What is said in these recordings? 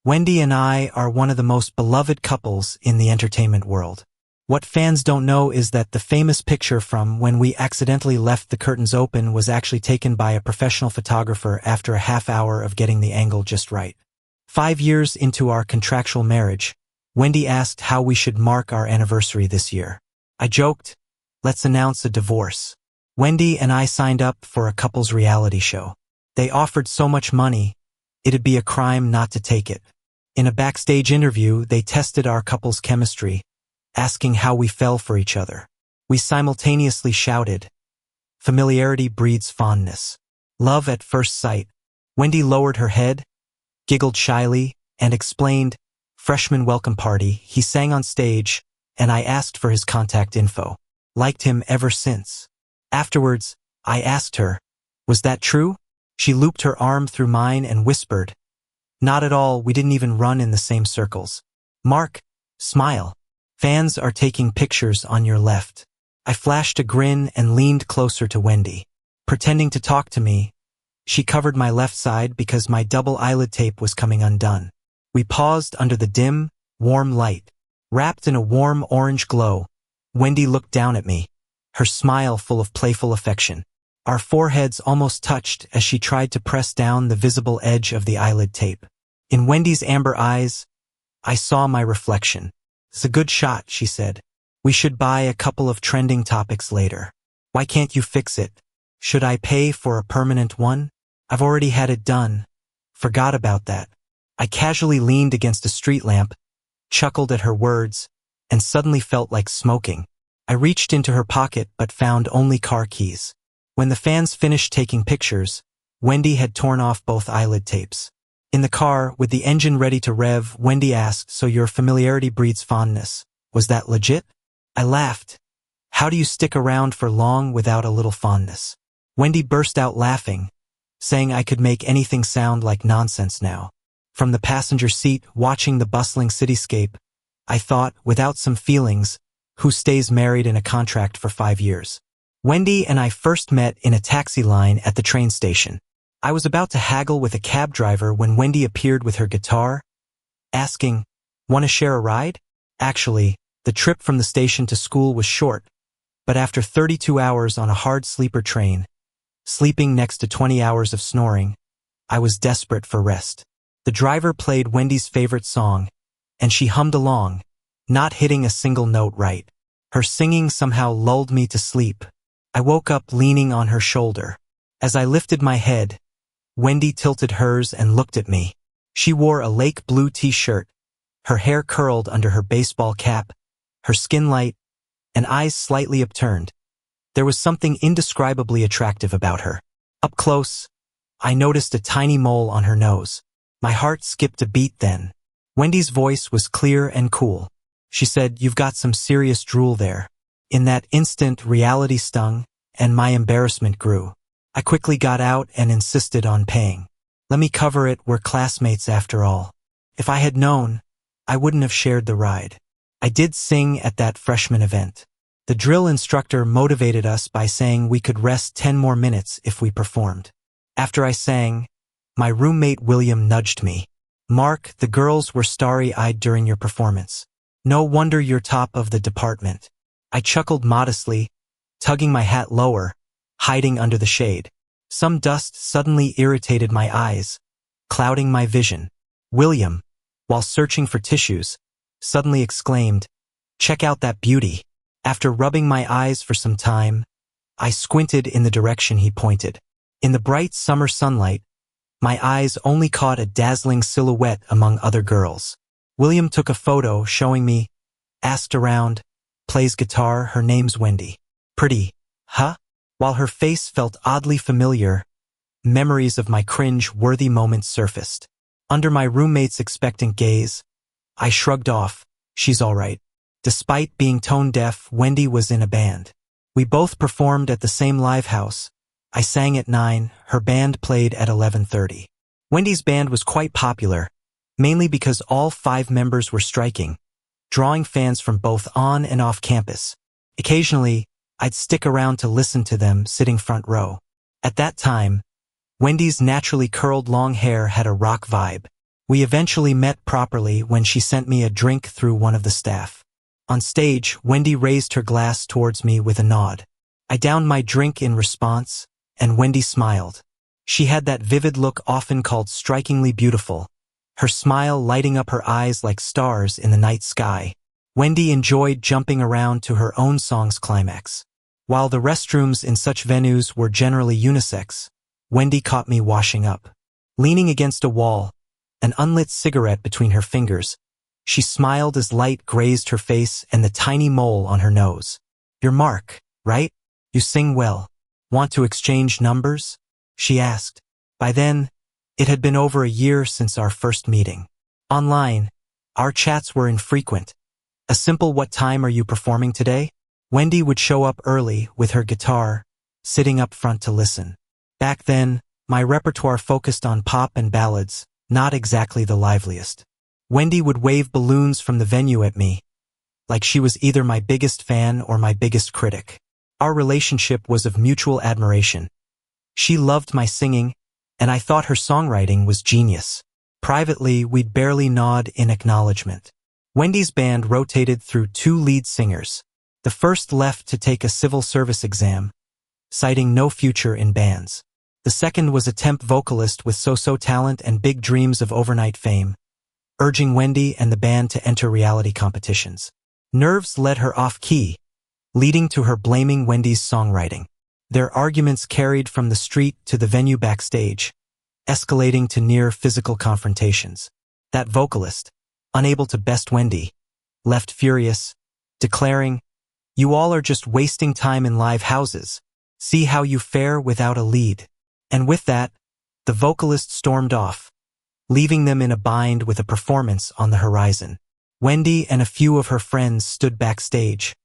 Wendy and I are one of the most beloved couples in the entertainment world. What fans don't know is that the famous picture from when we accidentally left the curtains open was actually taken by a professional photographer after a half hour of getting the angle just right. 5 years into our contractual marriage, Wendy asked how we should mark our anniversary this year. I joked, let's announce a divorce. Wendy and I signed up for a couples reality show. They offered so much money, it'd be a crime not to take it. In a backstage interview, they tested our couple's chemistry, asking how we fell for each other. We simultaneously shouted, "Familiarity breeds fondness. Love at first sight." Wendy lowered her head, giggled shyly, and explained, "Freshman welcome party, he sang on stage, and I asked for his contact info. Liked him ever since." Afterwards, I asked her, "Was that true?" She looped her arm through mine and whispered, "Not at all, we didn't even run in the same circles." Mark, smile. Fans are taking pictures on your left. I flashed a grin and leaned closer to Wendy. Pretending to talk to me, she covered my left side because my double eyelid tape was coming undone. We paused under the dim, warm light. Wrapped in a warm orange glow, Wendy looked down at me, her smile full of playful affection. Our foreheads almost touched as she tried to press down the visible edge of the eyelid tape. In Wendy's amber eyes, I saw my reflection. "It's a good shot," she said. "We should buy a couple of trending topics later. Why can't you fix it? Should I pay for a permanent one? I've already had it done. Forgot about that." I casually leaned against a street lamp, chuckled at her words, and suddenly felt like smoking. I reached into her pocket but found only car keys. When the fans finished taking pictures, Wendy had torn off both eyelid tapes. In the car, with the engine ready to rev, Wendy asked, "So your familiarity breeds fondness. Was that legit?" I laughed. "How do you stick around for long without a little fondness?" Wendy burst out laughing, saying I could make anything sound like nonsense now. From the passenger seat, watching the bustling cityscape, I thought, without some feelings, who stays married in a contract for 5 years? Wendy and I first met in a taxi line at the train station. I was about to haggle with a cab driver when Wendy appeared with her guitar, asking, "Want to share a ride?" Actually, the trip from the station to school was short, but after 32 hours on a hard sleeper train, sleeping next to 20 hours of snoring, I was desperate for rest. The driver played Wendy's favorite song, and she hummed along, not hitting a single note right. Her singing somehow lulled me to sleep. I woke up leaning on her shoulder. As I lifted my head, Wendy tilted hers and looked at me. She wore a lake blue t-shirt, her hair curled under her baseball cap, her skin light, and eyes slightly upturned. There was something indescribably attractive about her. Up close, I noticed a tiny mole on her nose. My heart skipped a beat then. Wendy's voice was clear and cool. She said, "You've got some serious drool there." In that instant, reality stung, and my embarrassment grew. I quickly got out and insisted on paying. "Let me cover it, we're classmates after all." If I had known, I wouldn't have shared the ride. I did sing at that freshman event. The drill instructor motivated us by saying we could rest 10 more minutes if we performed. After I sang, my roommate William nudged me. "Mark, the girls were starry-eyed during your performance. No wonder you're top of the department." I chuckled modestly, tugging my hat lower, hiding under the shade. Some dust suddenly irritated my eyes, clouding my vision. William, while searching for tissues, suddenly exclaimed, "Check out that beauty." After rubbing my eyes for some time, I squinted in the direction he pointed. In the bright summer sunlight, my eyes only caught a dazzling silhouette among other girls. William took a photo showing me, asked around, plays guitar, her name's Wendy. "Pretty, huh?" While her face felt oddly familiar, memories of my cringe-worthy moments surfaced. Under my roommate's expectant gaze, I shrugged off, "She's all right." Despite being tone-deaf, Wendy was in a band. We both performed at the same live house. I sang at 9, her band played at 11:30. Wendy's band was quite popular, mainly because all 5 members were striking, drawing fans from both on and off campus. Occasionally, I'd stick around to listen to them sitting front row. At that time, Wendy's naturally curled long hair had a rock vibe. We eventually met properly when she sent me a drink through one of the staff. On stage, Wendy raised her glass towards me with a nod. I downed my drink in response, and Wendy smiled. She had that vivid look often called strikingly beautiful, her smile lighting up her eyes like stars in the night sky. Wendy enjoyed jumping around to her own song's climax. While the restrooms in such venues were generally unisex, Wendy caught me washing up. Leaning against a wall, an unlit cigarette between her fingers, she smiled as light grazed her face and the tiny mole on her nose. "You're Mark, right? You sing well. Want to exchange numbers?" she asked. By then, it had been over a year since our first meeting. Online, our chats were infrequent. A simple "what time are you performing today?" Wendy would show up early with her guitar, sitting up front to listen. Back then, my repertoire focused on pop and ballads, not exactly the liveliest. Wendy would wave balloons from the venue at me, like she was either my biggest fan or my biggest critic. Our relationship was of mutual admiration. She loved my singing, and I thought her songwriting was genius. Privately, we'd barely nod in acknowledgement. Wendy's band rotated through two lead singers. The first left to take a civil service exam, citing no future in bands. The second was a temp vocalist with so-so talent and big dreams of overnight fame, urging Wendy and the band to enter reality competitions. Nerves led her off-key, leading to her blaming Wendy's songwriting. Their arguments carried from the street to the venue backstage, escalating to near physical confrontations. That vocalist, unable to best Wendy, left furious, declaring, "You all are just wasting time in live houses. See how you fare without a lead." And with that, the vocalist stormed off, leaving them in a bind with a performance on the horizon. Wendy and a few of her friends stood backstage,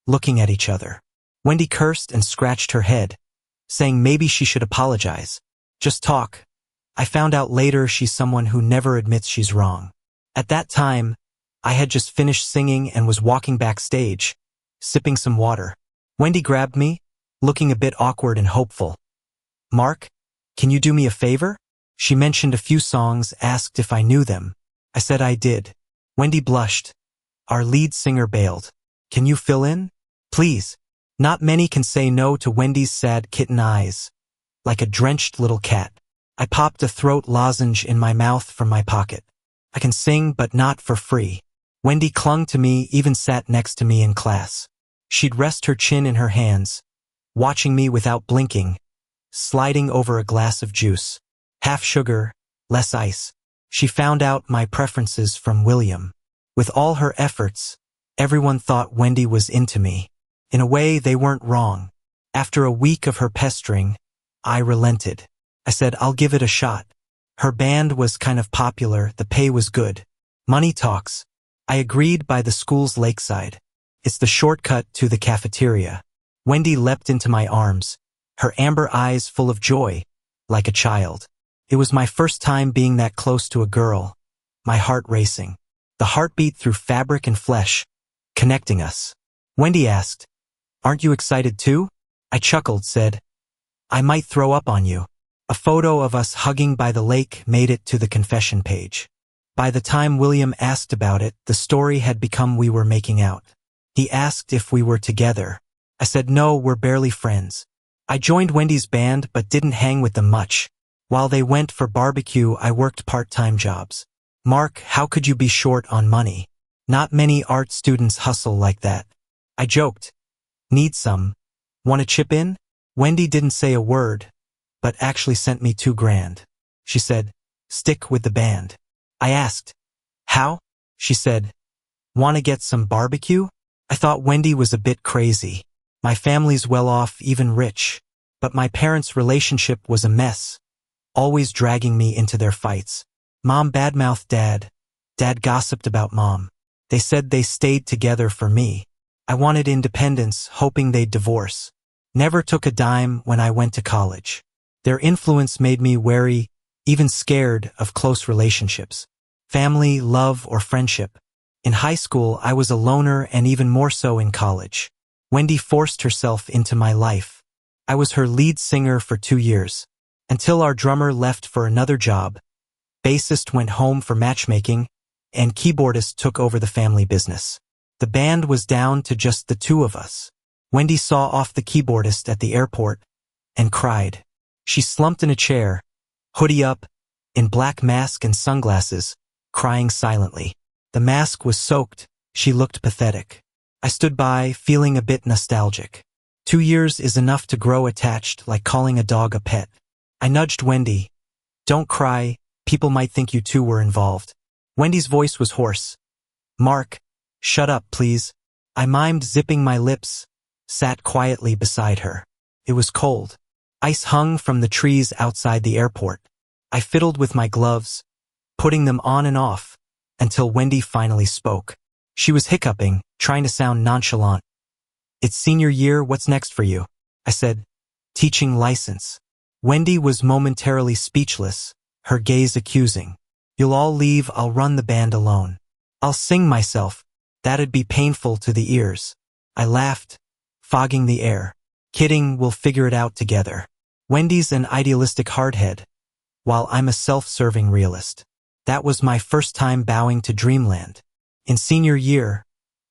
looking at each other. Wendy cursed and scratched her head, saying maybe she should apologize. Just talk. I found out later she's someone who never admits she's wrong. At that time, I had just finished singing and was walking backstage, sipping some water. Wendy grabbed me, looking a bit awkward and hopeful. "Mark, can you do me a favor?" She mentioned a few songs, asked if I knew them. I said I did. Wendy blushed. Our lead singer bailed. "Can you fill in? Please." Not many can say no to Wendy's sad kitten eyes, like a drenched little cat. I popped a throat lozenge in my mouth from my pocket. I can sing, but not for free. Wendy clung to me, even sat next to me in class. She'd rest her chin in her hands, watching me without blinking, sliding over a glass of juice. Half sugar, less ice. She found out my preferences from William. With all her efforts, everyone thought Wendy was into me. In a way, they weren't wrong. After a week of her pestering, I relented. I said, "I'll give it a shot." Her band was kind of popular, the pay was good. Money talks. I agreed by the school's lakeside. It's the shortcut to the cafeteria. Wendy leapt into my arms, her amber eyes full of joy, like a child. It was my first time being that close to a girl, my heart racing. The heartbeat through fabric and flesh, connecting us. Wendy asked, "Aren't you excited too?" I chuckled, said, "I might throw up on you." A photo of us hugging by the lake made it to the confession page. By the time William asked about it, the story had become we were making out. He asked if we were together. I said, "No, we're barely friends." I joined Wendy's band but didn't hang with them much. While they went for barbecue, I worked part-time jobs. "Mark, how could you be short on money? Not many art students hustle like that." I joked. "Need some? Want to chip in?" Wendy didn't say a word, but actually sent me $2,000. She said, "Stick with the band." I asked, "How?" She said, "Want to get some barbecue?" I thought Wendy was a bit crazy. My family's well off, even rich. But my parents' relationship was a mess, always dragging me into their fights. Mom badmouthed Dad. Dad gossiped about Mom. They said they stayed together for me. I wanted independence, hoping they'd divorce. Never took a dime when I went to college. Their influence made me wary, even scared of close relationships. Family, love, or friendship. In high school, I was a loner, and even more so in college. Wendy forced herself into my life. I was her lead singer for 2 years, until our drummer left for another job, bassist went home for matchmaking, and keyboardist took over the family business. The band was down to just the two of us. Wendy saw off the keyboardist at the airport and cried. She slumped in a chair, hoodie up, in black mask and sunglasses, crying silently. The mask was soaked. She looked pathetic. I stood by, feeling a bit nostalgic. 2 years is enough to grow attached, like calling a dog a pet. I nudged Wendy. Don't cry, people might think you two were involved. Wendy's voice was hoarse. Mark, shut up, please. I mimed zipping my lips, sat quietly beside her. It was cold. Ice hung from the trees outside the airport. I fiddled with my gloves, putting them on and off, until Wendy finally spoke. She was hiccuping, trying to sound nonchalant. It's senior year, what's next for you? I said, teaching license. Wendy was momentarily speechless, her gaze accusing. You'll all leave, I'll run the band alone. I'll sing myself. That'd be painful to the ears. I laughed, fogging the air. Kidding, we'll figure it out together. Wendy's an idealistic hardhead, while I'm a self-serving realist. That was my first time bowing to dreamland. In senior year,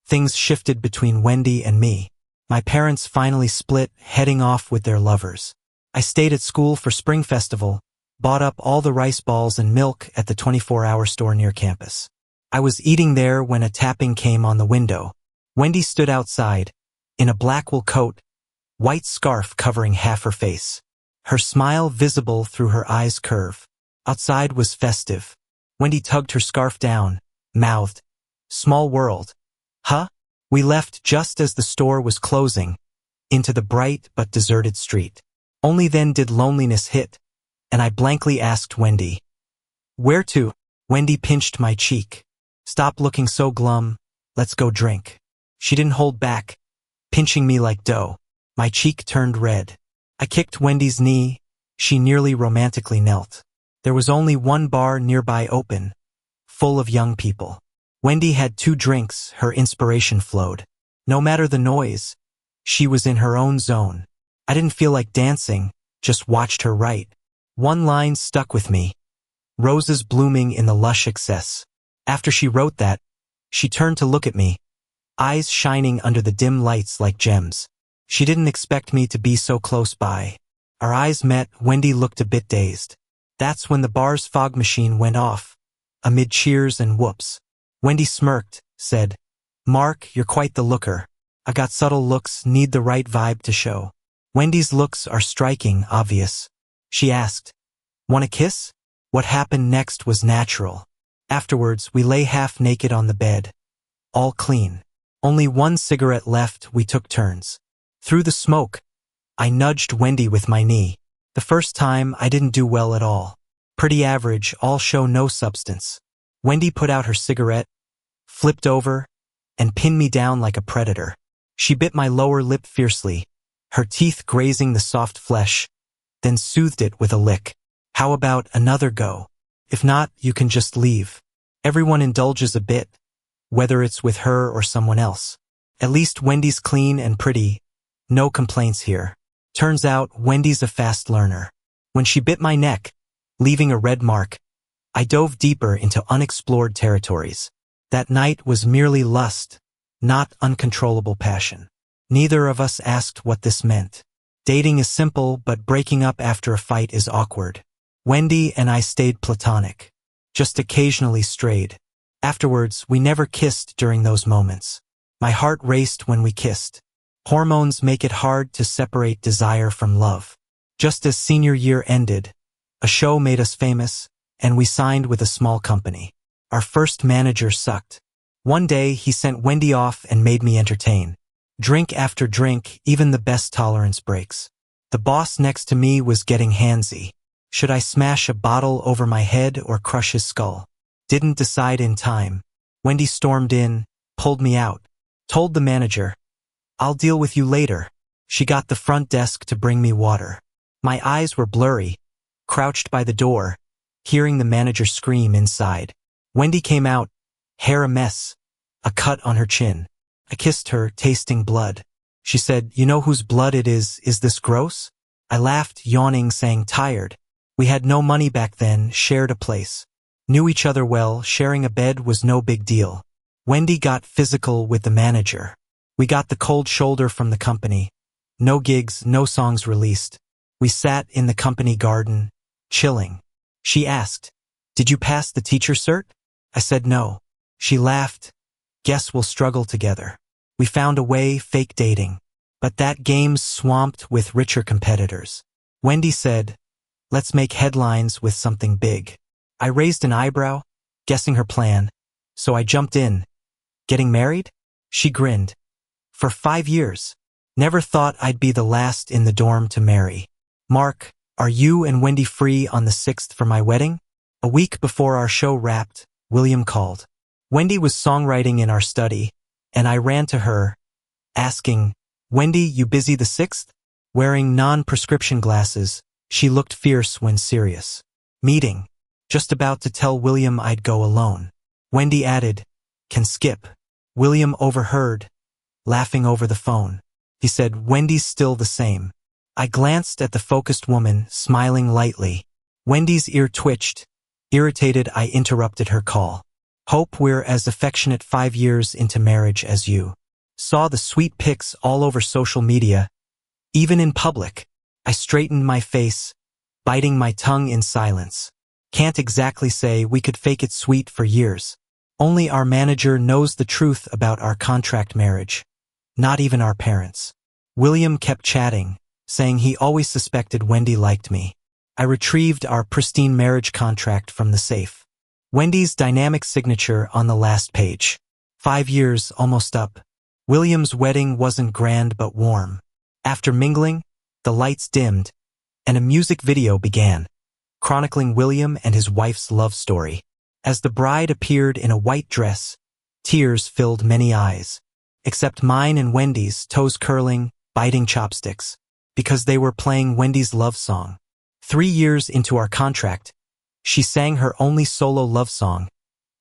things shifted between Wendy and me. My parents finally split, heading off with their lovers. I stayed at school for Spring Festival, bought up all the rice balls and milk at the 24-hour store near campus. I was eating there when a tapping came on the window. Wendy stood outside, in a black wool coat, white scarf covering half her face. Her smile visible through her eyes' curve. Outside was festive. Wendy tugged her scarf down, mouthed, Small world. Huh? We left just as the store was closing, into the bright but deserted street. Only then did loneliness hit, and I blankly asked Wendy, "Where to?" Wendy pinched my cheek. "Stop looking so glum, let's go drink." She didn't hold back, pinching me like dough. My cheek turned red. I kicked Wendy's knee. She nearly romantically knelt. There was only one bar nearby open, full of young people. Wendy had 2 drinks, her inspiration flowed. No matter the noise, she was in her own zone. I didn't feel like dancing, just watched her write. One line stuck with me. Roses blooming in the lush excess. After she wrote that, she turned to look at me, eyes shining under the dim lights like gems. She didn't expect me to be so close by. Our eyes met. Wendy looked a bit dazed. That's when the bar's fog machine went off, amid cheers and whoops. Wendy smirked, said, "Mark, you're quite the looker. I got subtle looks, need the right vibe to show." Wendy's looks are striking, obvious. She asked, "Want a kiss?" What happened next was natural. Afterwards, we lay half naked on the bed, all clean. Only one cigarette left. We took turns. Through the smoke, I nudged Wendy with my knee. The first time, I didn't do well at all. Pretty average, all show no substance. Wendy put out her cigarette, flipped over, and pinned me down like a predator. She bit my lower lip fiercely, her teeth grazing the soft flesh, then soothed it with a lick. "How about another go? If not, you can just leave." Everyone indulges a bit, whether it's with her or someone else. At least Wendy's clean and pretty. No complaints here. Turns out Wendy's a fast learner. When she bit my neck, leaving a red mark, I dove deeper into unexplored territories. That night was merely lust, not uncontrollable passion. Neither of us asked what this meant. Dating is simple, but breaking up after a fight is awkward. Wendy and I stayed platonic, just occasionally strayed. Afterwards, we never kissed during those moments. My heart raced when we kissed. Hormones make it hard to separate desire from love. Just as senior year ended, a show made us famous, and we signed with a small company. Our first manager sucked. One day, he sent Wendy off and made me entertain. Drink after drink, even the best tolerance breaks. The boss next to me was getting handsy. Should I smash a bottle over my head or crush his skull? Didn't decide in time. Wendy stormed in, pulled me out, told the manager, "I'll deal with you later." She got the front desk to bring me water. My eyes were blurry, crouched by the door, hearing the manager scream inside. Wendy came out, hair a mess, a cut on her chin. I kissed her, tasting blood. She said, "You know whose blood it is this gross?" I laughed, yawning, saying tired. We had no money back then, shared a place. Knew each other well, sharing a bed was no big deal. Wendy got physical with the manager. We got the cold shoulder from the company. No gigs, no songs released. We sat in the company garden, chilling. She asked, "Did you pass the teacher cert?" I said no. She laughed. "Guess we'll struggle together." We found a way, fake dating. But that game's swamped with richer competitors. Wendy said, "Let's make headlines with something big." I raised an eyebrow, guessing her plan, so I jumped in. "Getting married?" She grinned. "For 5 years. Never thought I'd be the last in the dorm to marry." "Mark, are you and Wendy free on the 6th for my wedding?" A week before our show wrapped, William called. Wendy was songwriting in our study, and I ran to her, asking, "Wendy, you busy the 6th?" Wearing non-prescription glasses, she looked fierce when serious. "Meeting. Just about to tell William I'd go alone." Wendy added, "Can skip." William overheard, laughing over the phone. He said, "Wendy's still the same." I glanced at the focused woman, smiling lightly. Wendy's ear twitched. Irritated, I interrupted her call. "Hope we're as affectionate 5 years into marriage as you." Saw the sweet pics all over social media, even in public. I straightened my face, biting my tongue in silence. Can't exactly say we could fake it sweet for years. Only our manager knows the truth about our contract marriage. Not even our parents. William kept chatting, saying he always suspected Wendy liked me. I retrieved our pristine marriage contract from the safe. Wendy's dynamic signature on the last page. 5 years almost up. William's wedding wasn't grand but warm. After mingling, the lights dimmed, and a music video began, chronicling William and his wife's love story. As the bride appeared in a white dress, tears filled many eyes, except mine and Wendy's, toes curling, biting chopsticks, because they were playing Wendy's love song. 3 years into our contract, she sang her only solo love song,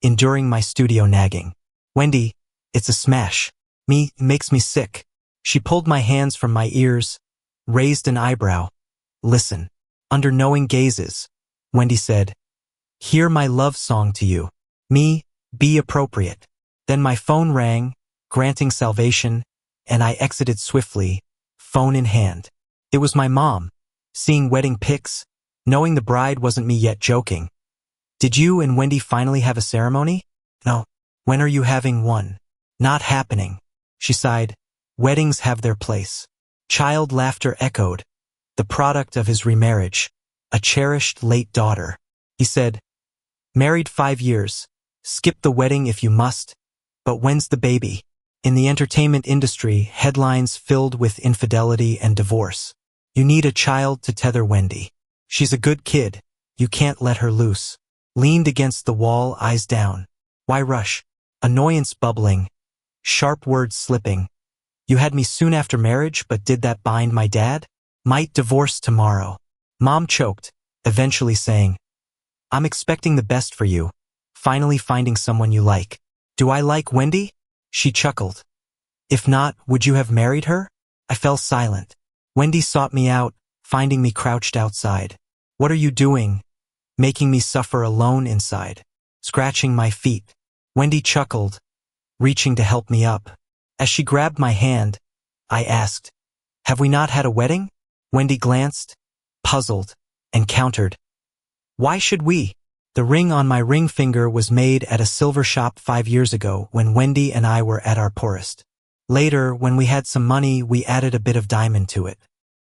enduring my studio nagging. "Wendy, it's a smash. Makes me sick." She pulled my hands from my ears, raised an eyebrow. "Listen." Under knowing gazes, Wendy said, "Hear my love song to you. Be appropriate." Then my phone rang, granting salvation, and I exited swiftly, phone in hand. It was my mom, seeing wedding pics, knowing the bride wasn't me yet joking. "Did you and Wendy finally have a ceremony?" "No." "When are you having one?" "Not happening." She sighed. "Weddings have their place." Child laughter echoed, the product of his remarriage, a cherished late daughter. He said, "Married 5 years, skip the wedding if you must, but when's the baby?" In the entertainment industry, headlines filled with infidelity and divorce. "You need a child to tether Wendy. She's a good kid. You can't let her loose." Leaned against the wall, eyes down. Why rush? Annoyance bubbling. Sharp words slipping. "You had me soon after marriage, but did that bind my dad?" "Might divorce tomorrow." Mom choked, eventually saying, "I'm expecting the best for you. Finally finding someone you like." "Do I like Wendy?" She chuckled. "If not, would you have married her?" I fell silent. Wendy sought me out, finding me crouched outside. "What are you doing?" "Making me suffer alone inside." Scratching my feet. Wendy chuckled, reaching to help me up. As she grabbed my hand, I asked, "Have we not had a wedding?" Wendy glanced, puzzled, and countered, "Why should we?" The ring on my ring finger was made at a silver shop 5 years ago when Wendy and I were at our poorest. Later, when we had some money, we added a bit of diamond to it.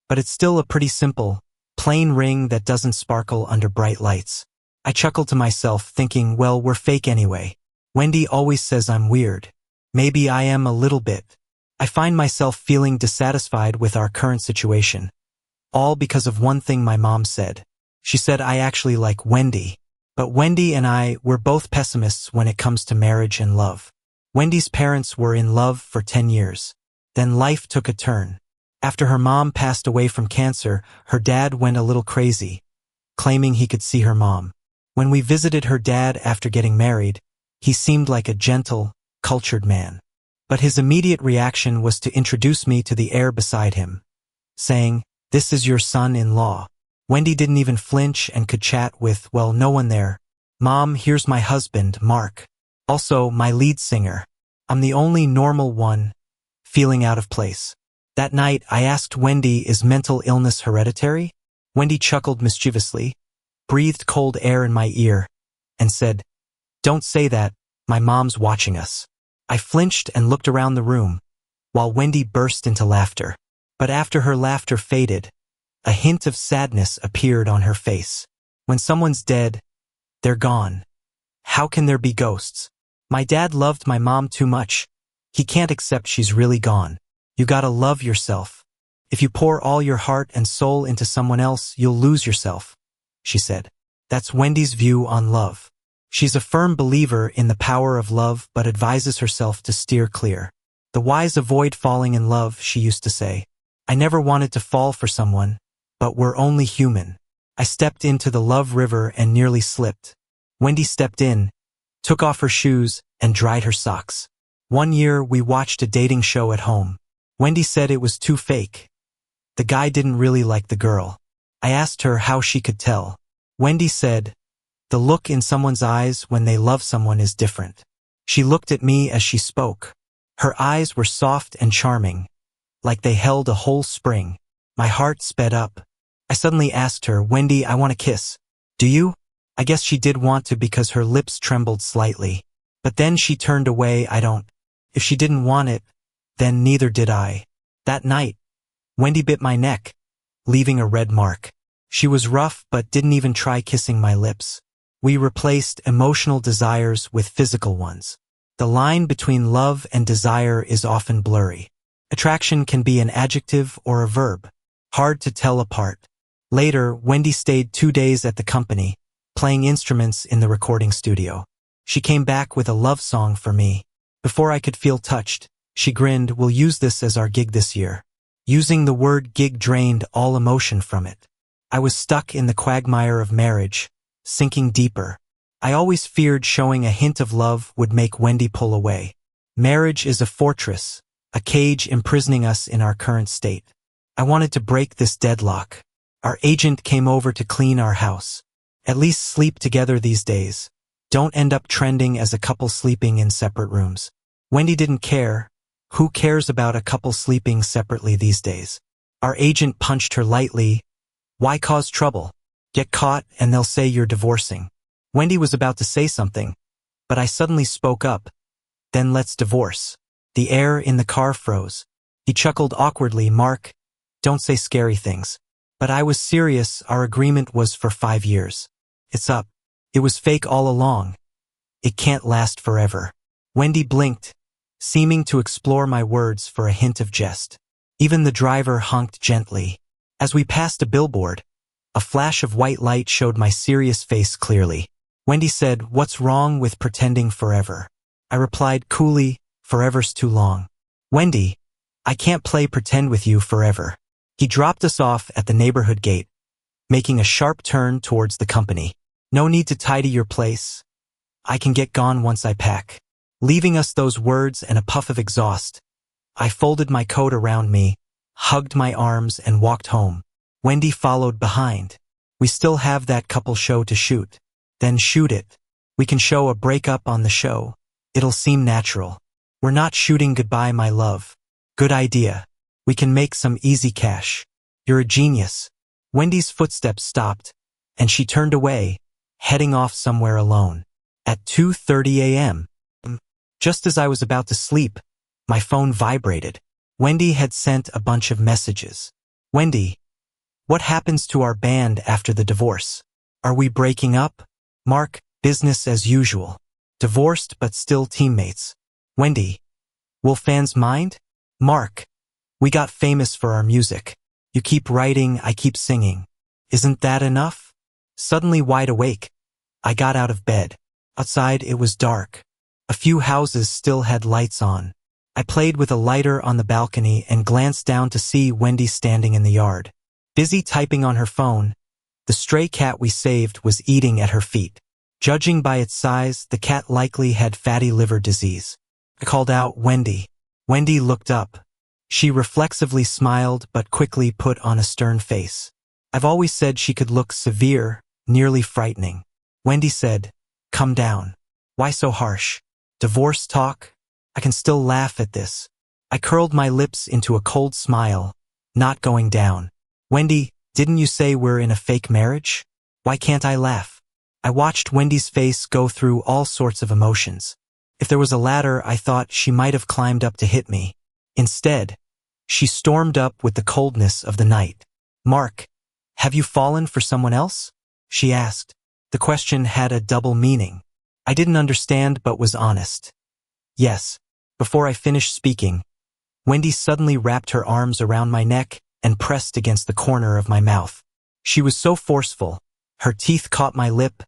But it's still a pretty simple, plain ring that doesn't sparkle under bright lights. I chuckled to myself, thinking, well, we're fake anyway. Wendy always says I'm weird. Maybe I am a little bit. I find myself feeling dissatisfied with our current situation. All because of one thing my mom said. She said I actually like Wendy. But Wendy and I were both pessimists when it comes to marriage and love. Wendy's parents were in love for 10 years. Then life took a turn. After her mom passed away from cancer, her dad went a little crazy, claiming he could see her mom. When we visited her dad after getting married, he seemed like a gentle, cultured man. But his immediate reaction was to introduce me to the heir beside him, saying, "This is your son-in-law." Wendy didn't even flinch and could chat with, well, no one there. "Mom, here's my husband, Mark. Also, my lead singer. I'm the only normal one feeling out of place." That night, I asked Wendy, "Is mental illness hereditary?" Wendy chuckled mischievously, breathed cold air in my ear, and said, "Don't say that, my mom's watching us." I flinched and looked around the room, while Wendy burst into laughter. But after her laughter faded, a hint of sadness appeared on her face. When someone's dead, they're gone. How can there be ghosts? My dad loved my mom too much. He can't accept she's really gone. You gotta love yourself. If you pour all your heart and soul into someone else, you'll lose yourself, she said. That's Wendy's view on love. She's a firm believer in the power of love but advises herself to steer clear. The wise avoid falling in love, she used to say. I never wanted to fall for someone, but we're only human. I stepped into the love river and nearly slipped. Wendy stepped in, took off her shoes, and dried her socks. One year, we watched a dating show at home. Wendy said it was too fake. The guy didn't really like the girl. I asked her how she could tell. Wendy said, "The look in someone's eyes when they love someone is different." She looked at me as she spoke. Her eyes were soft and charming, like they held a whole spring. My heart sped up. I suddenly asked her, "Wendy, I want a kiss. Do you?" I guess she did want to because her lips trembled slightly. But then she turned away. I don't. If she didn't want it, then neither did I. That night, Wendy bit my neck, leaving a red mark. She was rough but didn't even try kissing my lips. We replaced emotional desires with physical ones. The line between love and desire is often blurry. Attraction can be an adjective or a verb, hard to tell apart. Later, Wendy stayed 2 days at the company, playing instruments in the recording studio. She came back with a love song for me. Before I could feel touched, she grinned, "We'll use this as our gig this year." Using the word gig drained all emotion from it. I was stuck in the quagmire of marriage, sinking deeper. I always feared showing a hint of love would make Wendy pull away. Marriage is a fortress, a cage imprisoning us in our current state. I wanted to break this deadlock. Our agent came over to clean our house. At least sleep together these days. Don't end up trending as a couple sleeping in separate rooms. Wendy didn't care. Who cares about a couple sleeping separately these days? Our agent punched her lightly. Why cause trouble? Get caught and they'll say you're divorcing. Wendy was about to say something, but I suddenly spoke up. Then let's divorce. The air in the car froze. He chuckled awkwardly. "Mark, don't say scary things." But I was serious. Our agreement was for 5 years. It's up. It was fake all along. It can't last forever. Wendy blinked, seeming to explore my words for a hint of jest. Even the driver honked gently. As we passed a billboard, a flash of white light showed my serious face clearly. Wendy said, "What's wrong with pretending forever?" I replied coolly, "Forever's too long." "Wendy, I can't play pretend with you forever." He dropped us off at the neighborhood gate, making a sharp turn towards the company. "No need to tidy your place. I can get gone once I pack." Leaving us those words and a puff of exhaust, I folded my coat around me, hugged my arms, and walked home. Wendy followed behind. "We still have that couple show to shoot." "Then shoot it. We can show a breakup on the show. It'll seem natural." "We're not shooting goodbye, my love." "Good idea. We can make some easy cash." "You're a genius." Wendy's footsteps stopped, and she turned away, heading off somewhere alone. At 2:30 a.m., just as I was about to sleep, my phone vibrated. Wendy had sent a bunch of messages. "Wendy, what happens to our band after the divorce? Are we breaking up?" "Mark, business as usual. Divorced but still teammates." "Wendy, will fans mind?" "Mark, we got famous for our music. You keep writing, I keep singing. Isn't that enough?" Suddenly wide awake, I got out of bed. Outside it was dark. A few houses still had lights on. I played with a lighter on the balcony and glanced down to see Wendy standing in the yard. Busy typing on her phone, the stray cat we saved was eating at her feet. Judging by its size, the cat likely had fatty liver disease. I called out, "Wendy." Wendy looked up. She reflexively smiled but quickly put on a stern face. I've always said she could look severe, nearly frightening. Wendy said, Come down. Why so harsh? Divorce talk? I can still laugh at this. I curled my lips into a cold smile, not going down. Wendy, didn't you say we're in a fake marriage? Why can't I laugh? I watched Wendy's face go through all sorts of emotions. If there was a ladder, I thought she might have climbed up to hit me. Instead, she stormed up with the coldness of the night. Mark, have you fallen for someone else? She asked. The question had a double meaning. I didn't understand but was honest. Yes. Before I finished speaking, Wendy suddenly wrapped her arms around my neck and pressed against the corner of my mouth. She was so forceful, her teeth caught my lip,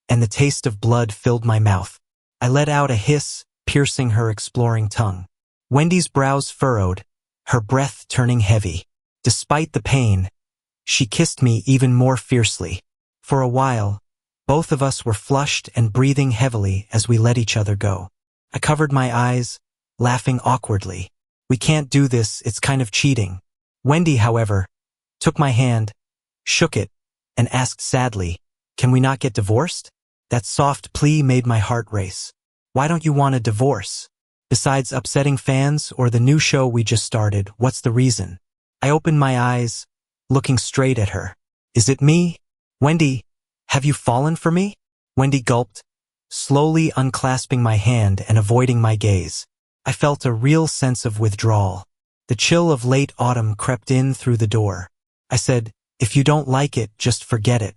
and the taste of blood filled my mouth. I let out a hiss, piercing her exploring tongue. Wendy's brows furrowed, her breath turning heavy. Despite the pain, she kissed me even more fiercely. For a while, both of us were flushed and breathing heavily as we let each other go. I covered my eyes, laughing awkwardly. We can't do this, it's kind of cheating. Wendy, however, took my hand, shook it, and asked sadly, can we not get divorced? That soft plea made my heart race. Why don't you want a divorce? Besides upsetting fans or the new show we just started, what's the reason? I opened my eyes, looking straight at her. Is it me? Wendy, have you fallen for me? Wendy gulped, slowly unclasping my hand and avoiding my gaze. I felt a real sense of withdrawal. The chill of late autumn crept in through the door. I said, if you don't like it, just forget it.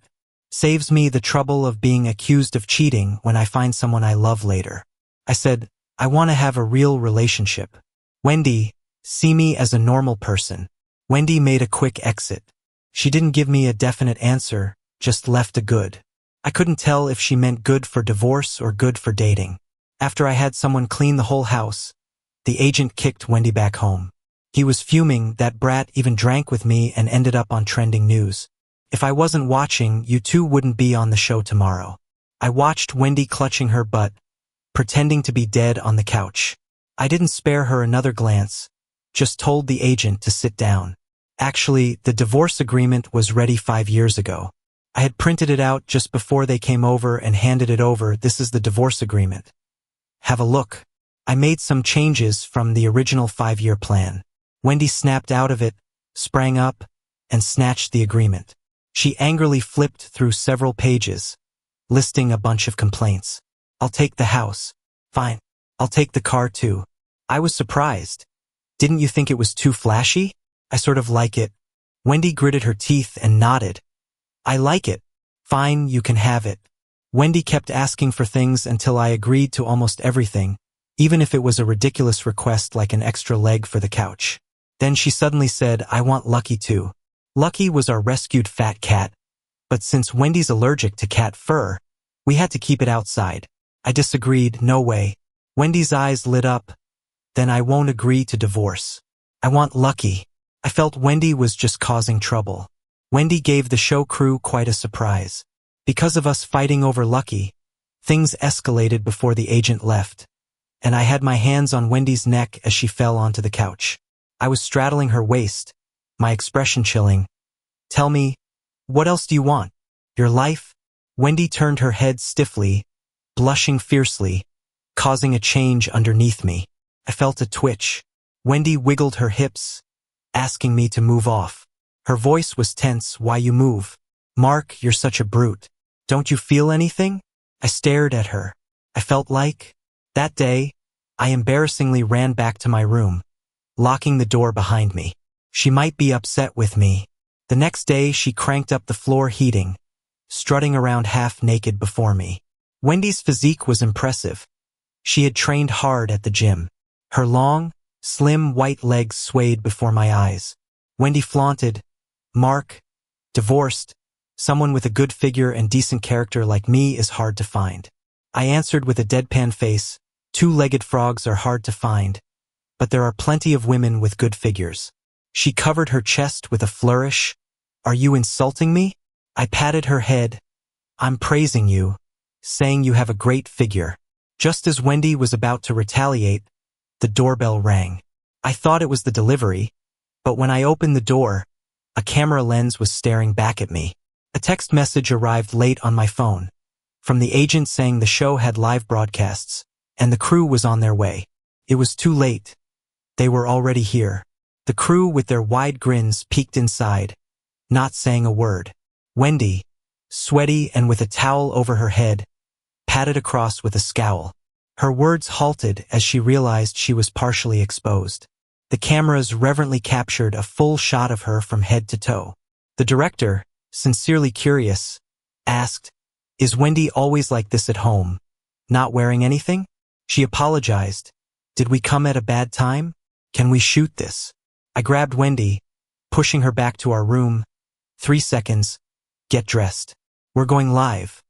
Saves me the trouble of being accused of cheating when I find someone I love later. I said, I want to have a real relationship. Wendy, see me as a normal person. Wendy made a quick exit. She didn't give me a definite answer, just left a good. I couldn't tell if she meant good for divorce or good for dating. After I had someone clean the whole house, the agent kicked Wendy back home. He was fuming that brat even drank with me and ended up on trending news. If I wasn't watching, you two wouldn't be on the show tomorrow. I watched Wendy clutching her butt, pretending to be dead on the couch. I didn't spare her another glance, just told the agent to sit down. Actually, the divorce agreement was ready 5 years ago. I had printed it out just before they came over and handed it over. This is the divorce agreement. Have a look. I made some changes from the original 5-year plan. Wendy snapped out of it, sprang up, and snatched the agreement. She angrily flipped through several pages, listing a bunch of complaints. I'll take the house. Fine. I'll take the car too. I was surprised. Didn't you think it was too flashy? I sort of like it. Wendy gritted her teeth and nodded. I like it. Fine, you can have it. Wendy kept asking for things until I agreed to almost everything, even if it was a ridiculous request like an extra leg for the couch. Then she suddenly said, I want Lucky too. Lucky was our rescued fat cat, but since Wendy's allergic to cat fur, we had to keep it outside. I disagreed, no way. Wendy's eyes lit up. Then I won't agree to divorce. I want Lucky. I felt Wendy was just causing trouble. Wendy gave the show crew quite a surprise. Because of us fighting over Lucky, things escalated before the agent left, and I had my hands on Wendy's neck as she fell onto the couch. I was straddling her waist, my expression chilling. Tell me, what else do you want? Your life? Wendy turned her head stiffly, blushing fiercely, causing a change underneath me. I felt a twitch. Wendy wiggled her hips, asking me to move off. Her voice was tense. Why you move? Mark, you're such a brute. Don't you feel anything? I stared at her. I felt like, that day, I embarrassingly ran back to my room, locking the door behind me. She might be upset with me. The next day, she cranked up the floor heating, strutting around half naked before me. Wendy's physique was impressive. She had trained hard at the gym. Her long, slim white legs swayed before my eyes. Wendy flaunted, Mark, divorced, someone with a good figure and decent character like me is hard to find. I answered with a deadpan face, 2-legged frogs are hard to find, but there are plenty of women with good figures. She covered her chest with a flourish. Are you insulting me? I patted her head. I'm praising you, saying you have a great figure. Just as Wendy was about to retaliate, the doorbell rang. I thought it was the delivery, but when I opened the door, a camera lens was staring back at me. A text message arrived late on my phone. from the agent saying the show had live broadcasts, and the crew was on their way. It was too late. They were already here. The crew with their wide grins peeked inside, not saying a word. Wendy, sweaty and with a towel over her head, padded across with a scowl. Her words halted as she realized she was partially exposed. The cameras reverently captured a full shot of her from head to toe. The director, sincerely curious, asked, "Is Wendy always like this at home? Not wearing anything?" She apologized. "Did we come at a bad time? Can we shoot this?" I grabbed Wendy, pushing her back to our room. 3 seconds. Get dressed. We're going live.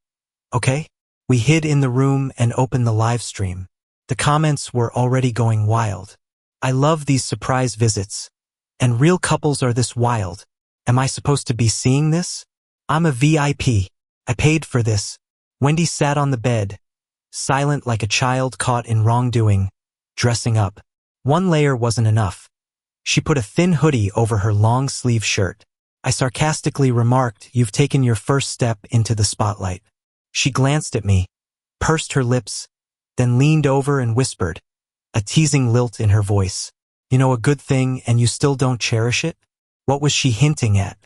Okay? We hid in the room and opened the live stream. The comments were already going wild. "I love these surprise visits. And real couples are this wild. Am I supposed to be seeing this? I'm a VIP. I paid for this." Wendy sat on the bed, silent like a child caught in wrongdoing, dressing up. One layer wasn't enough. She put a thin hoodie over her long-sleeve shirt. I sarcastically remarked, "You've taken your first step into the spotlight." She glanced at me, pursed her lips, then leaned over and whispered, a teasing lilt in her voice, "You know a good thing and you still don't cherish it?" What was she hinting at?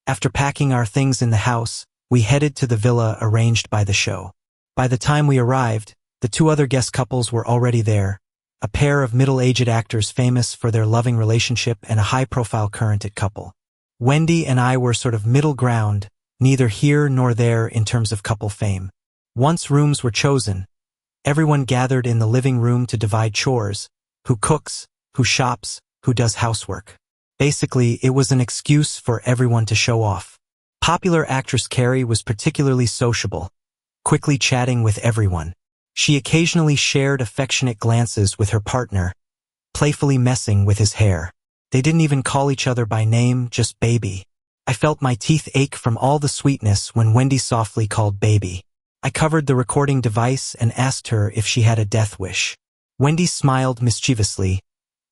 After packing our things in the house, we headed to the villa arranged by the show. By the time we arrived, the 2 other guest couples were already there, a pair of middle-aged actors famous for their loving relationship and a high-profile current couple. Wendy and I were sort of middle ground, neither here nor there in terms of couple fame. Once rooms were chosen, everyone gathered in the living room to divide chores, who cooks, who shops, who does housework. Basically, it was an excuse for everyone to show off. Popular actress Carrie was particularly sociable, quickly chatting with everyone. She occasionally shared affectionate glances with her partner, playfully messing with his hair. They didn't even call each other by name, just baby. I felt my teeth ache from all the sweetness when Wendy softly called baby. I covered the recording device and asked her if she had a death wish. Wendy smiled mischievously,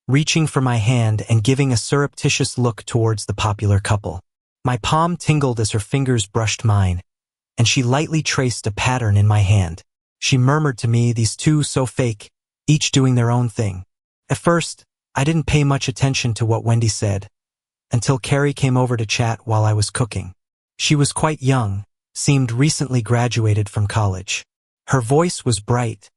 reaching for my hand and giving a surreptitious look towards the popular couple. My palm tingled as her fingers brushed mine, and she lightly traced a pattern in my hand. She murmured to me, "These two so fake, each doing their own thing." At first, I didn't pay much attention to what Wendy said, until Carrie came over to chat while I was cooking. She was quite young, seemed recently graduated from college. Her voice was bright,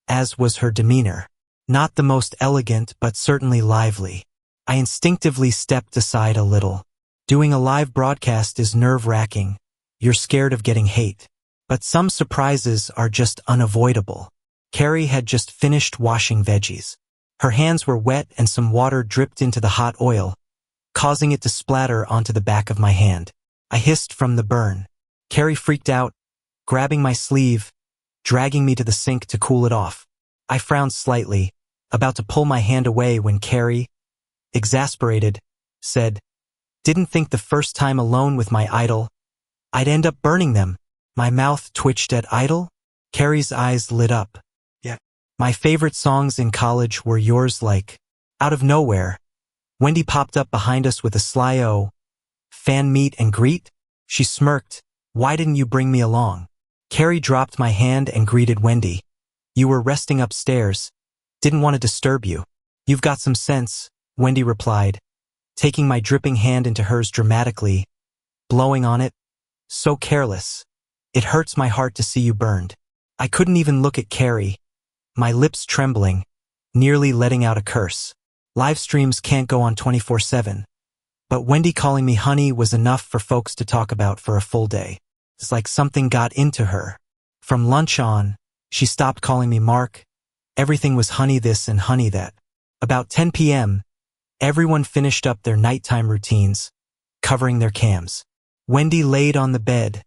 as was her demeanor. Not the most elegant, but certainly lively. I instinctively stepped aside a little. Doing a live broadcast is nerve-wracking. You're scared of getting hate. But some surprises are just unavoidable. Carrie had just finished washing veggies. Her hands were wet and some water dripped into the hot oil, causing it to splatter onto the back of my hand. I hissed from the burn. Carrie freaked out, grabbing my sleeve, dragging me to the sink to cool it off. I frowned slightly, about to pull my hand away when Carrie, exasperated, said, "Didn't think the first time alone with my idol, I'd end up burning them." My mouth twitched at idol. Carrie's eyes lit up. "Yeah. My favorite songs in college were yours." Like, out of nowhere, Wendy popped up behind us with a sly "Oh, fan meet and greet?" She smirked. "Why didn't you bring me along?" Carrie dropped my hand and greeted Wendy. "You were resting upstairs. Didn't want to disturb you." "You've got some sense," Wendy replied, taking my dripping hand into hers dramatically, blowing on it. "So careless. It hurts my heart to see you burned." I couldn't even look at Carrie, my lips trembling, nearly letting out a curse. Live streams can't go on 24/7. But Wendy calling me honey was enough for folks to talk about for a full day. It's like something got into her. From lunch on, she stopped calling me Mark. Everything was honey this and honey that. About 10 p.m., everyone finished up their nighttime routines, covering their cams. Wendy laid on the bed,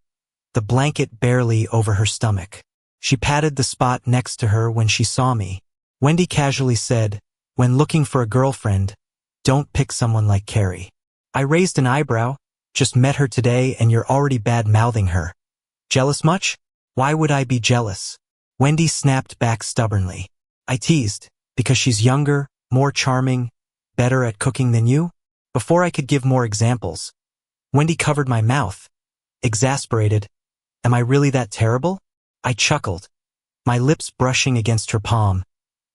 the blanket barely over her stomach. She patted the spot next to her when she saw me. Wendy casually said, "When looking for a girlfriend, don't pick someone like Carrie." I raised an eyebrow. "Just met her today and you're already bad-mouthing her. Jealous much?" "Why would I be jealous?" Wendy snapped back stubbornly. I teased, "Because she's younger, more charming, better at cooking than you?" Before I could give more examples, Wendy covered my mouth, exasperated. "Am I really that terrible?" I chuckled, my lips brushing against her palm,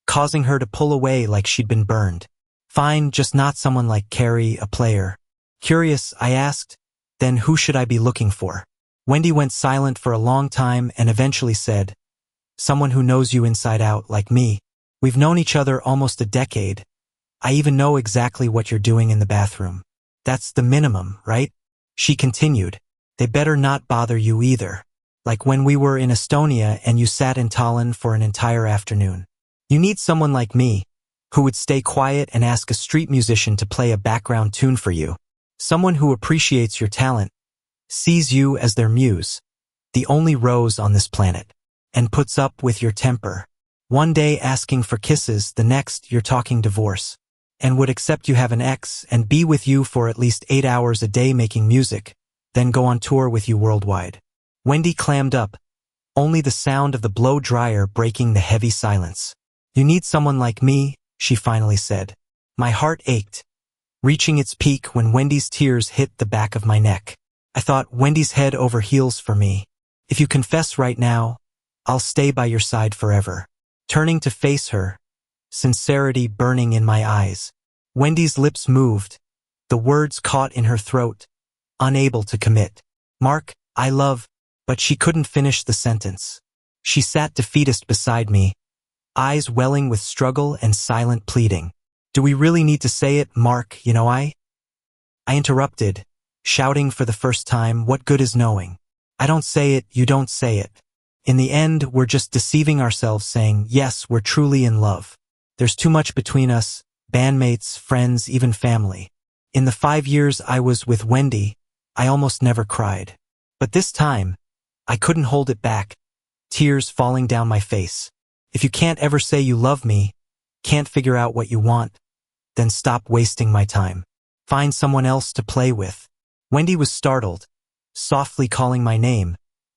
causing her to pull away like she'd been burned. Fine, just not someone like Carrie, a player. Curious, I asked, then who should I be looking for? Wendy went silent for a long time and eventually said, someone who knows you inside out, like me. We've known each other almost a decade. I even know exactly what you're doing in the bathroom. That's the minimum, right? She continued, they better not bother you either. Like when we were in Estonia and you sat in Tallinn for an entire afternoon. You need someone like me, who would stay quiet and ask a street musician to play a background tune for you. Someone who appreciates your talent, sees you as their muse, the only rose on this planet, and puts up with your temper. One day asking for kisses, the next you're talking divorce, and would accept you have an ex and be with you for at least 8 hours a day making music, then go on tour with you worldwide. Wendy clammed up, only the sound of the blow dryer breaking the heavy silence. You need someone like me, she finally said. My heart ached, reaching its peak when Wendy's tears hit the back of my neck. I thought, Wendy's head over heels for me. If you confess right now, I'll stay by your side forever. Turning to face her, sincerity burning in my eyes. Wendy's lips moved, the words caught in her throat, unable to commit. Mark, I love, but she couldn't finish the sentence. She sat defeatist beside me, eyes welling with struggle and silent pleading. Do we really need to say it, Mark, I interrupted, shouting for the first time, what good is knowing? I don't say it, you don't say it. In the end, we're just deceiving ourselves saying, yes, we're truly in love. There's too much between us, bandmates, friends, even family. In the 5 years I was with Wendy, I almost never cried. But this time, I couldn't hold it back, tears falling down my face. If you can't ever say you love me, can't figure out what you want, then stop wasting my time. Find someone else to play with. Wendy was startled, softly calling my name,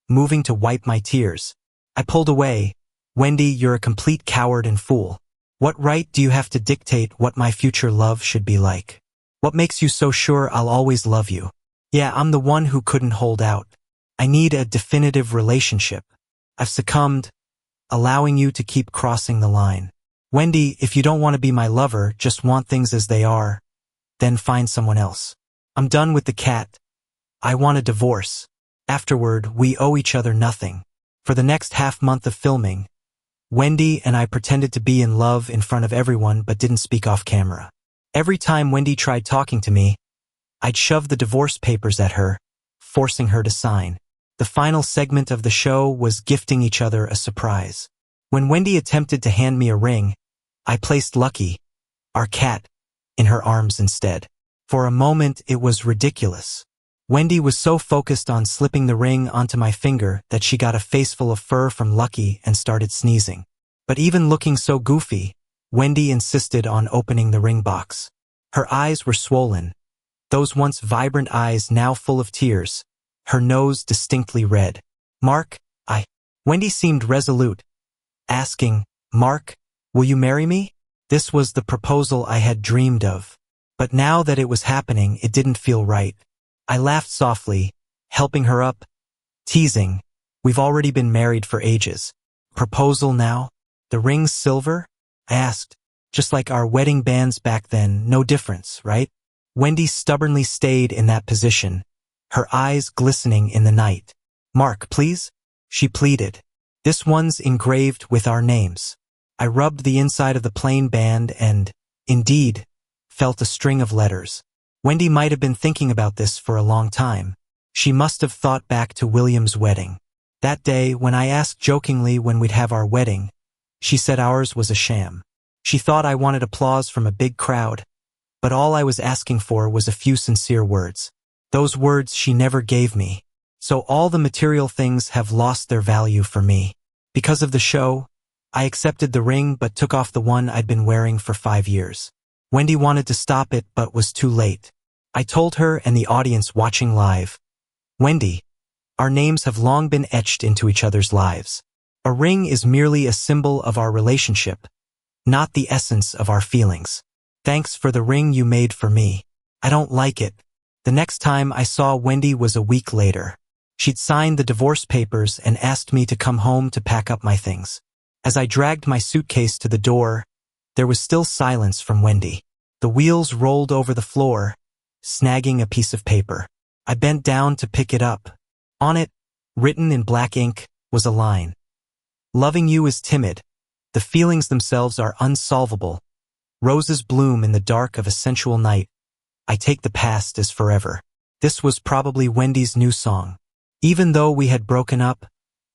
moving to wipe my tears. I pulled away. Wendy, you're a complete coward and fool. What right do you have to dictate what my future love should be like? What makes you so sure I'll always love you? Yeah, I'm the one who couldn't hold out. I need a definitive relationship. I've succumbed, allowing you to keep crossing the line. Wendy, if you don't want to be my lover, just want things as they are, then find someone else. I'm done with the cat. I want a divorce. Afterward, we owe each other nothing. For the next half-month of filming, Wendy and I pretended to be in love in front of everyone but didn't speak off camera. Every time Wendy tried talking to me, I'd shove the divorce papers at her, forcing her to sign. The final segment of the show was gifting each other a surprise. When Wendy attempted to hand me a ring, I placed Lucky, our cat, in her arms instead. For a moment, it was ridiculous. Wendy was so focused on slipping the ring onto my finger that she got a faceful of fur from Lucky and started sneezing. But even looking so goofy, Wendy insisted on opening the ring box. Her eyes were swollen, those once vibrant eyes now full of tears, her nose distinctly red. Mark, Wendy seemed resolute, asking, Mark, will you marry me? This was the proposal I had dreamed of. But now that it was happening, it didn't feel right. I laughed softly, helping her up, teasing, we've already been married for ages. Proposal now? The ring's silver? I asked. Just like our wedding bands back then, no difference, right? Wendy stubbornly stayed in that position, her eyes glistening in the night. Mark, please? She pleaded. This one's engraved with our names. I rubbed the inside of the plain band and, indeed, felt a string of letters. Wendy might have been thinking about this for a long time. She must have thought back to William's wedding. That day, when I asked jokingly when we'd have our wedding, she said ours was a sham. She thought I wanted applause from a big crowd, but all I was asking for was a few sincere words. Those words she never gave me. So all the material things have lost their value for me. Because of the show, I accepted the ring but took off the one I'd been wearing for 5 years. Wendy wanted to stop it but was too late. I told her and the audience watching live, Wendy, our names have long been etched into each other's lives. A ring is merely a symbol of our relationship, not the essence of our feelings. Thanks for the ring you made for me. I don't like it. The next time I saw Wendy was a week later. She'd signed the divorce papers and asked me to come home to pack up my things. As I dragged my suitcase to the door, there was still silence from Wendy. The wheels rolled over the floor, snagging a piece of paper. I bent down to pick it up. On it, written in black ink, was a line. Loving you is timid. The feelings themselves are unsolvable. Roses bloom in the dark of a sensual night. I take the past as forever. This was probably Wendy's new song. Even though we had broken up,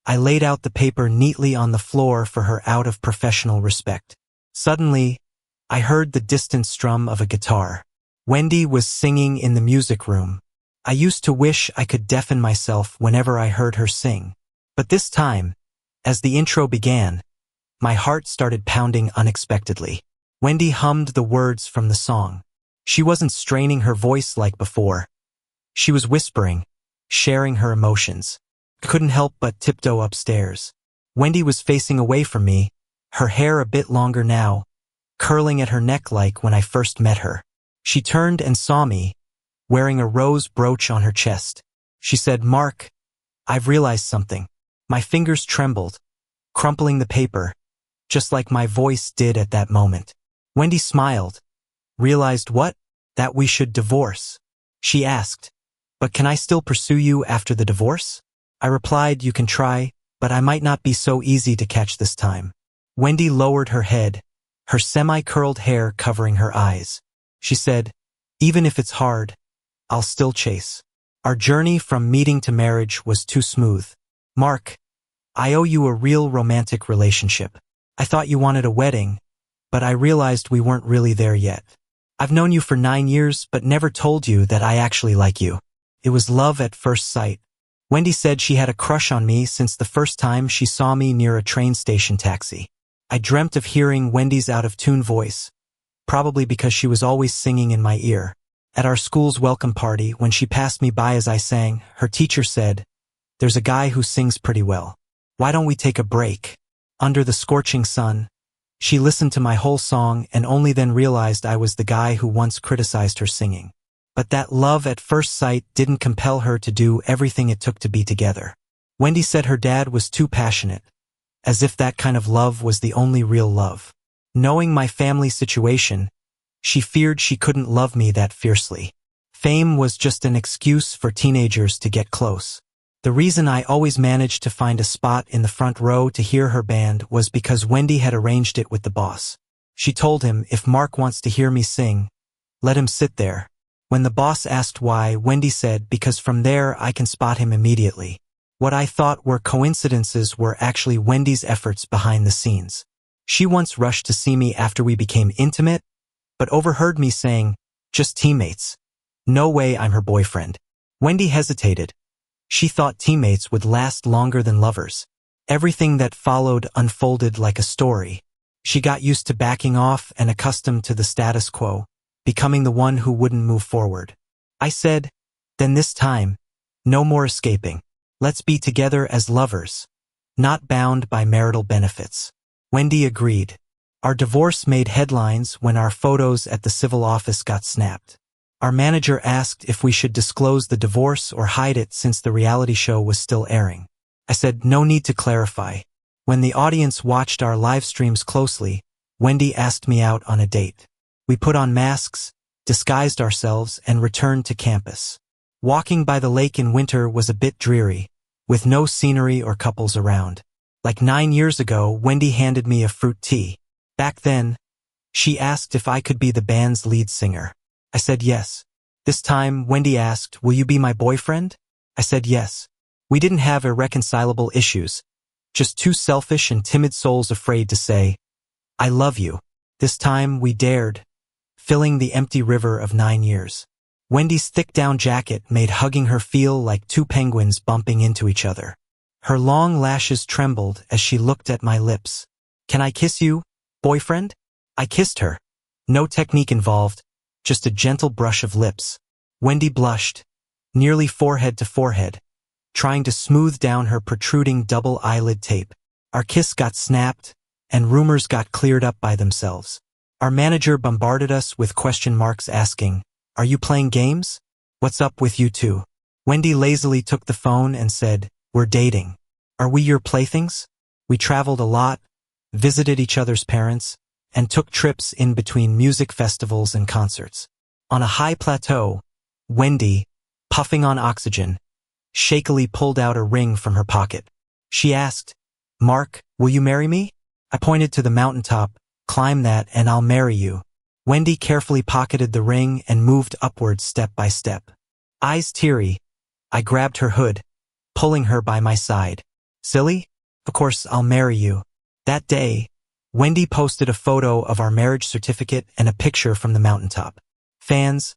I laid out the paper neatly on the floor for her out of professional respect. Suddenly, I heard the distant strum of a guitar. Wendy was singing in the music room. I used to wish I could deafen myself whenever I heard her sing. But this time, as the intro began, my heart started pounding unexpectedly. Wendy hummed the words from the song. She wasn't straining her voice like before. She was whispering, sharing her emotions. I couldn't help but tiptoe upstairs. Wendy was facing away from me, her hair a bit longer now, curling at her neck like when I first met her. She turned and saw me, wearing a rose brooch on her chest. She said, "Mark, I've realized something." My fingers trembled, crumpling the paper, just like my voice did at that moment. Wendy smiled. "Realized what?" "That we should divorce." She asked, "But can I still pursue you after the divorce?" I replied, "You can try, but I might not be so easy to catch this time." Wendy lowered her head, her semi-curled hair covering her eyes. She said, "Even if it's hard, I'll still chase." Our journey from meeting to marriage was too smooth. "Mark, I owe you a real romantic relationship. I thought you wanted a wedding, but I realized we weren't really there yet. I've known you for 9 years, but never told you that I actually like you." It was love at first sight. Wendy said she had a crush on me since the first time she saw me near a train station taxi. I dreamt of hearing Wendy's out-of-tune voice, probably because she was always singing in my ear. At our school's welcome party, when she passed me by as I sang, her teacher said, "There's a guy who sings pretty well. Why don't we take a break?" Under the scorching sun, she listened to my whole song and only then realized I was the guy who once criticized her singing. But that love at first sight didn't compel her to do everything it took to be together. Wendy said her dad was too passionate, as if that kind of love was the only real love. Knowing my family situation, she feared she couldn't love me that fiercely. Fame was just an excuse for teenagers to get close. The reason I always managed to find a spot in the front row to hear her band was because Wendy had arranged it with the boss. She told him, "If Mark wants to hear me sing, let him sit there." When the boss asked why, Wendy said, "Because from there I can spot him immediately." What I thought were coincidences were actually Wendy's efforts behind the scenes. She once rushed to see me after we became intimate, but overheard me saying, "Just teammates. No way I'm her boyfriend." Wendy hesitated. She thought teammates would last longer than lovers. Everything that followed unfolded like a story. She got used to backing off and accustomed to the status quo, becoming the one who wouldn't move forward. I said, "Then this time, no more escaping. Let's be together as lovers, not bound by marital benefits." Wendy agreed. Our divorce made headlines when our photos at the civil office got snapped. Our manager asked if we should disclose the divorce or hide it since the reality show was still airing. I said, "No need to clarify." When the audience watched our live streams closely, Wendy asked me out on a date. We put on masks, disguised ourselves, and returned to campus. Walking by the lake in winter was a bit dreary, with no scenery or couples around. Like 9 years ago, Wendy handed me a fruit tea. Back then, she asked if I could be the band's lead singer. I said yes. This time, Wendy asked, "Will you be my boyfriend?" I said yes. We didn't have irreconcilable issues, just two selfish and timid souls afraid to say, "I love you." This time, we dared, filling the empty river of 9 years. Wendy's thick down jacket made hugging her feel like two penguins bumping into each other. Her long lashes trembled as she looked at my lips. "Can I kiss you, boyfriend?" I kissed her. No technique involved, just a gentle brush of lips. Wendy blushed, nearly forehead to forehead, trying to smooth down her protruding double eyelid tape. Our kiss got snapped, and rumors got cleared up by themselves. Our manager bombarded us with question marks asking, "Are you playing games? What's up with you two?" Wendy lazily took the phone and said, "We're dating. Are we your playthings?" We traveled a lot, visited each other's parents, and took trips in between music festivals and concerts. On a high plateau, Wendy, puffing on oxygen, shakily pulled out a ring from her pocket. She asked, "Mark, will you marry me?" I pointed to the mountaintop. "Climb that and I'll marry you." Wendy carefully pocketed the ring and moved upwards step by step. Eyes teary, I grabbed her hood, pulling her by my side. "Silly? Of course I'll marry you." That day, Wendy posted a photo of our marriage certificate and a picture from the mountaintop. Fans,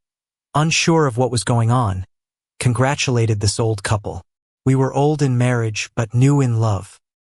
unsure of what was going on, congratulated this old couple. We were old in marriage but new in love.